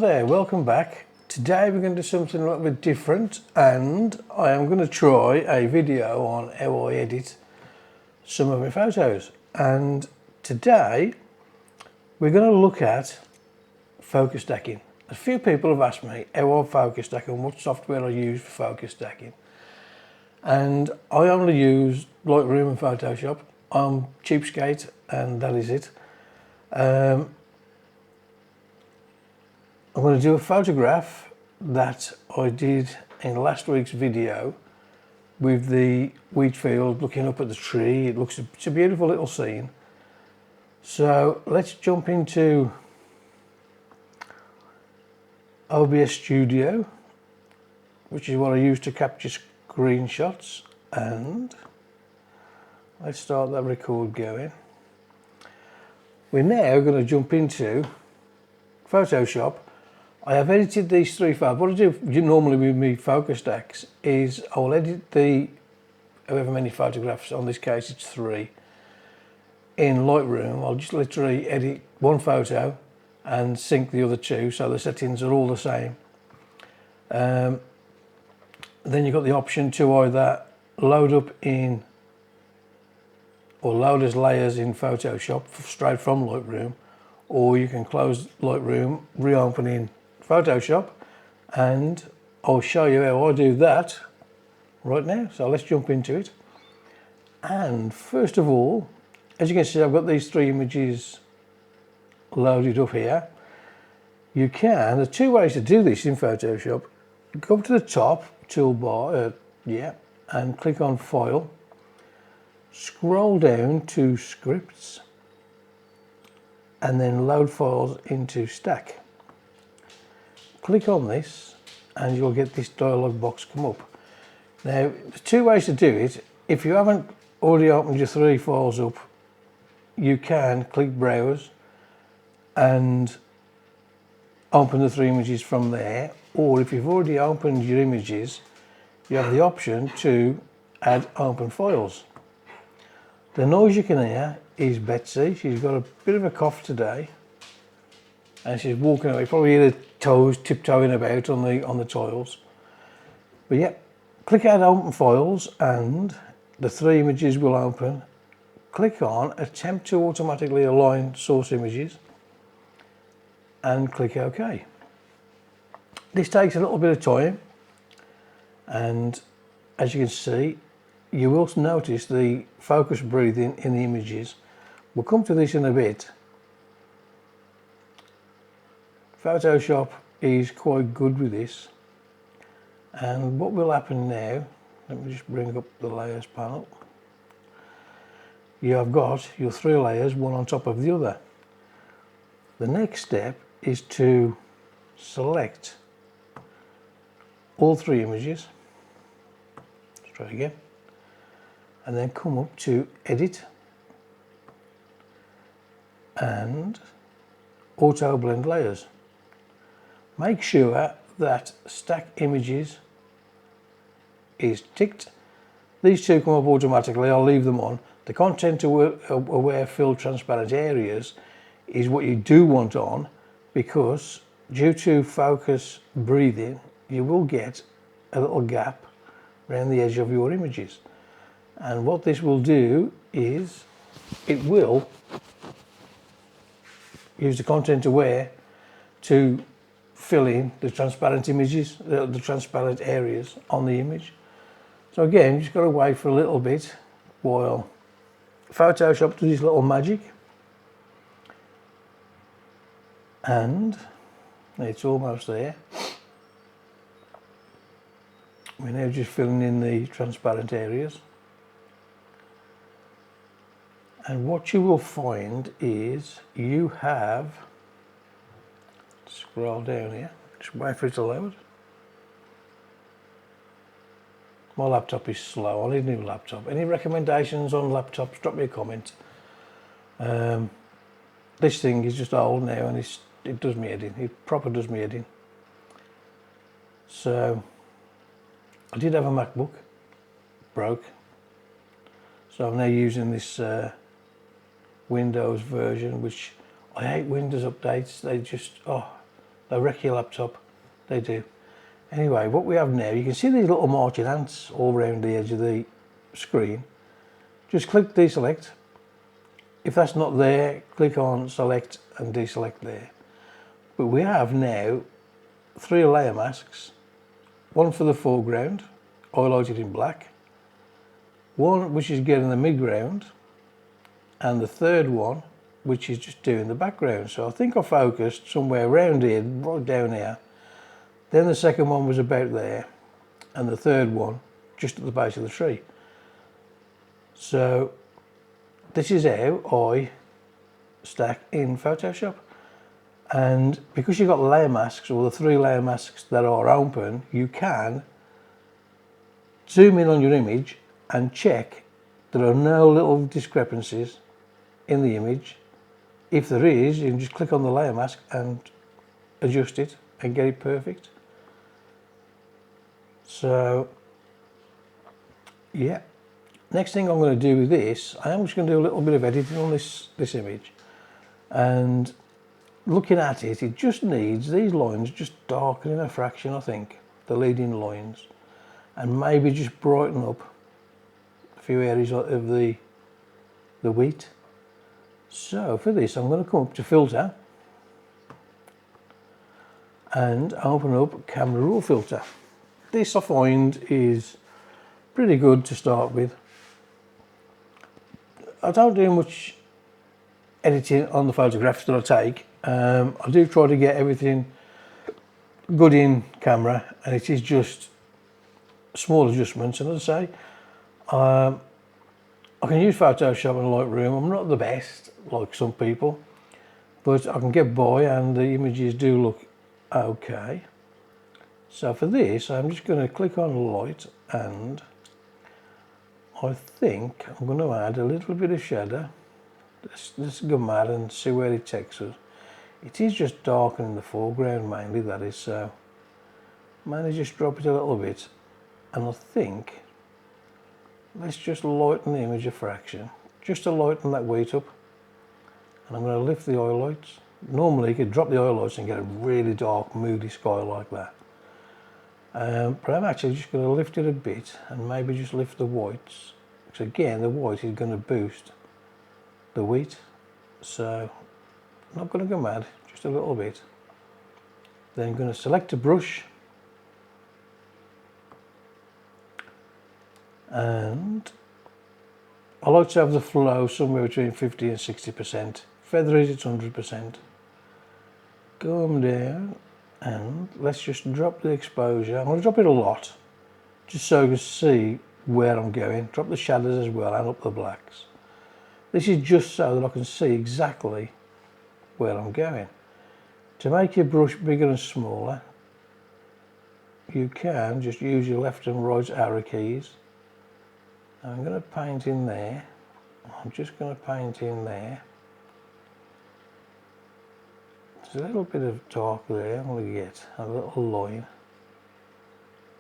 there, welcome back. Today we're going to do something a little bit different, and I am going to try a video on how I edit some of my photos. And today we're going to look at focus stacking. A few people have asked me how I focus stack and what software I use for focus stacking. And I only use Lightroom and Photoshop. I'm cheapskate and that is it. I'm going to do a photograph that I did in last week's video with the wheat field looking up at the tree. It's a beautiful little scene. So let's jump into OBS Studio, which is what I use to capture screenshots, and let's start that record going. We're now going to jump into Photoshop. I have edited these three files. What I do normally with me focus stacks is I'll edit the however many photographs, on this case it's 3, in Lightroom. I'll just literally edit one photo and sync the other 2 so the settings are all the same. Then you've got the option to either load up in or load as layers in Photoshop straight from Lightroom, or you can close Lightroom, reopen in Photoshop, and I'll show you how I do that right now. So let's jump into it. And first of all, as you can see, I've got these 3 images loaded up here. There are 2 ways to do this in Photoshop. Go up to the top toolbar, and click on File. Scroll down to Scripts, and then Load Files into Stack. Click on this and you'll get this dialog box come up. Now, there's 2 ways to do it. If you haven't already opened your 3 files up, you can click Browse and open the 3 images from there, or if you've already opened your images, you have the option to add open files. The noise you can hear is Betsy. She's got a bit of a cough today and she's walking away. You probably hear the toes tiptoeing about on the tiles. But yeah, click Add Open Files and the 3 images will open. Click on Attempt to automatically align source images and click OK. This takes a little bit of time, and as you can see, you will notice the focus breathing in the images. We'll come to this in a bit. Photoshop is quite good with this, and what will happen now, let me just bring up the layers panel. You have got your 3 layers, one on top of the other. The next step is to select all 3 images. Let's try again. And then come up to Edit and Auto Blend Layers. Make sure that Stack Images is ticked. These 2 come up automatically, I'll leave them on. The Content Aware Fill Transparent Areas is what you do want on, because due to focus breathing, you will get a little gap around the edge of your images. And what this will do is it will use the Content Aware to fill in the transparent images, the transparent areas on the image. So again, you just got to wait for a little bit while Photoshop does this little magic. And it's almost there. We're now just filling in the transparent areas. And what you will find is you have, scroll down here, just wait for it to load. My laptop is slow, I need a new laptop. Any recommendations on laptops, drop me a comment. This thing is just old now and it does me head in, it proper does me head in. So, I did have a MacBook, broke. So I'm now using this Windows version, which I hate Windows updates. They They wreck your laptop, they do. Anyway, what we have now, you can see these little marching ants all around the edge of the screen. Just click deselect. If that's not there, click on select and deselect there. But we have now 3 layer masks, one for the foreground, highlighted in black, one which is getting the midground, and the third one which is just doing the background. So I think I focused somewhere around here, right down here. Then the second one was about there, and the third one just at the base of the tree. So this is how I stack in Photoshop. And because you've got layer masks, or the 3 layer masks that are open, you can zoom in on your image and check there are no little discrepancies in the image. If there is, you can just click on the layer mask and adjust it and get it perfect. So yeah, next thing I'm going to do with this, I am just going to do a little bit of editing on this image, and looking at it, it just needs these lines just darkening a fraction, I think, the leading lines, and maybe just brighten up a few areas of the wheat. So for this, I'm going to come up to filter and open up camera raw filter. This I find is pretty good to start with. I don't do much editing on the photographs that I take. I do try to get everything good in camera, and it is just small adjustments. And as I say, I can use Photoshop and Lightroom. I'm not the best like some people, but I can get by, and the images do look okay. So for this, I'm just going to click on light, and I think I'm going to add a little bit of shadow. Let's go mad and see where it takes us. It is just darkening the foreground mainly, that is, so mainly just drop it a little bit, and I think let's just lighten the image a fraction, just to lighten that weight up. And I'm going to lift the highlights. Normally you could drop the highlights and get a really dark, moody sky like that. But I'm actually just going to lift it a bit, and maybe just lift the whites, because again the white is going to boost the wheat. So I'm not going to go mad, just a little bit. Then I'm going to select a brush, and I like to have the flow somewhere between 50 and 60%. Feathers, it's 100%. Come down, and let's just drop the exposure. I'm going to drop it a lot, just so you can see where I'm going. Drop the shadows as well, and up the blacks. This is just so that I can see exactly where I'm going. To make your brush bigger and smaller, you can just use your left and right arrow keys. I'm going to paint in there. I'm just going to paint in there. There's a little bit of dark there. I'm going to get a little line.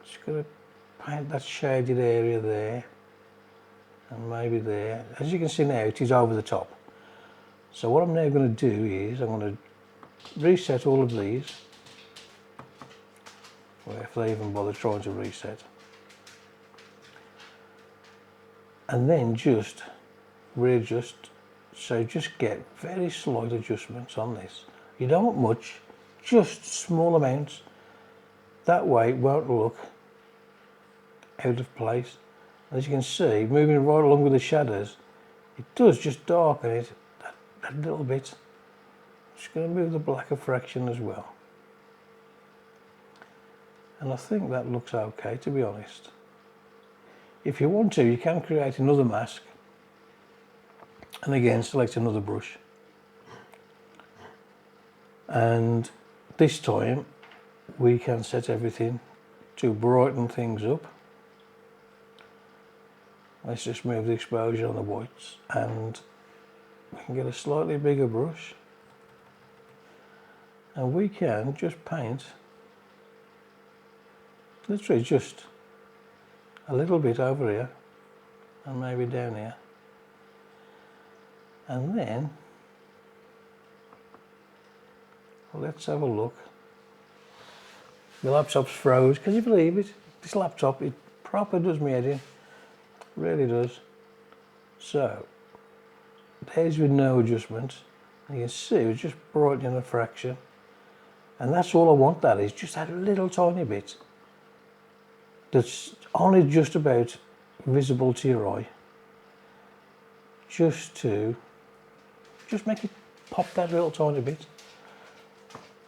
Just going to paint that shaded area there, and maybe there. As you can see now, it is over the top. So what I'm now going to do is I'm going to reset all of these, or if they even bother trying to reset, and then just readjust. So just get very slight adjustments on this. You don't want much, just small amounts. That way it won't look out of place. As you can see, moving right along with the shadows, it does just darken it that little bit. Just going to move the black a fraction as well. And I think that looks okay, to be honest. If you want to, you can create another mask, and again select another brush. And this time we can set everything to brighten things up. Let's just move the exposure on the whites, and we can get a slightly bigger brush, and we can just paint literally just a little bit over here, and maybe down here, and then let's have a look. My laptop's froze. Can you believe it? This laptop, it proper does me head in. Really does. So, there's with no adjustment. You can see it's just brightening a fraction. And that's all I want, that is just that little tiny bit that's only just about visible to your eye. Just make it pop that little tiny bit.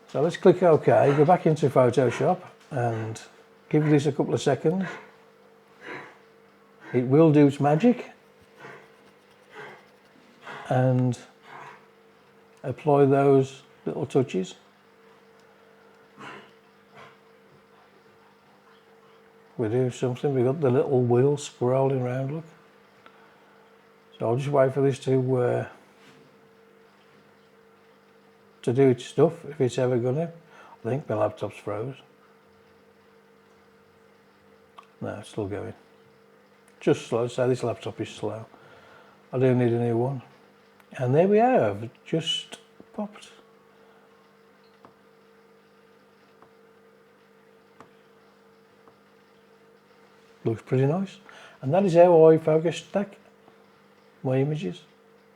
So let's click OK, go back into Photoshop and give this a couple of seconds. It will do its magic and apply those little touches. We do something, we've got the little wheel scrolling around, look. So I'll just wait for this to do its stuff, if it's ever gonna. I think my laptop's froze. No, it's still going. Just slow, so this laptop is slow. I do need a new one. And there we have, just popped. Looks pretty nice. And that is how I focus stack my images.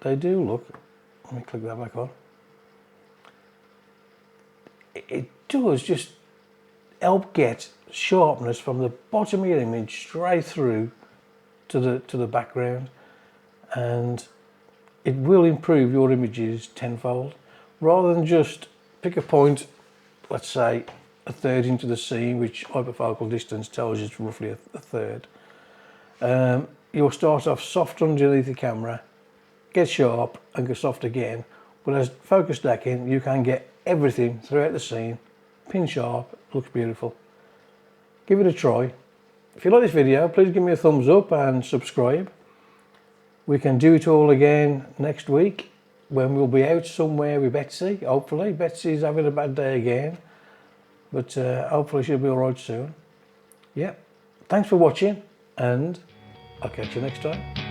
They do look, let me click that back on. It does just help get sharpness from the bottom of your image straight through to the background, and it will improve your images tenfold. Rather than just pick a point, let's say a third into the scene, which hyperfocal distance tells you it's roughly a third. You'll start off soft underneath the camera, get sharp and go soft again. Whereas focus stacking, you can get everything throughout the scene, pin sharp, looks beautiful. Give it a try. If you like this video, please give me a thumbs up and subscribe. We can do it all again next week when we'll be out somewhere with Betsy, hopefully. Betsy's having a bad day again, but hopefully she'll be all right soon. Yeah, thanks for watching and I'll catch you next time.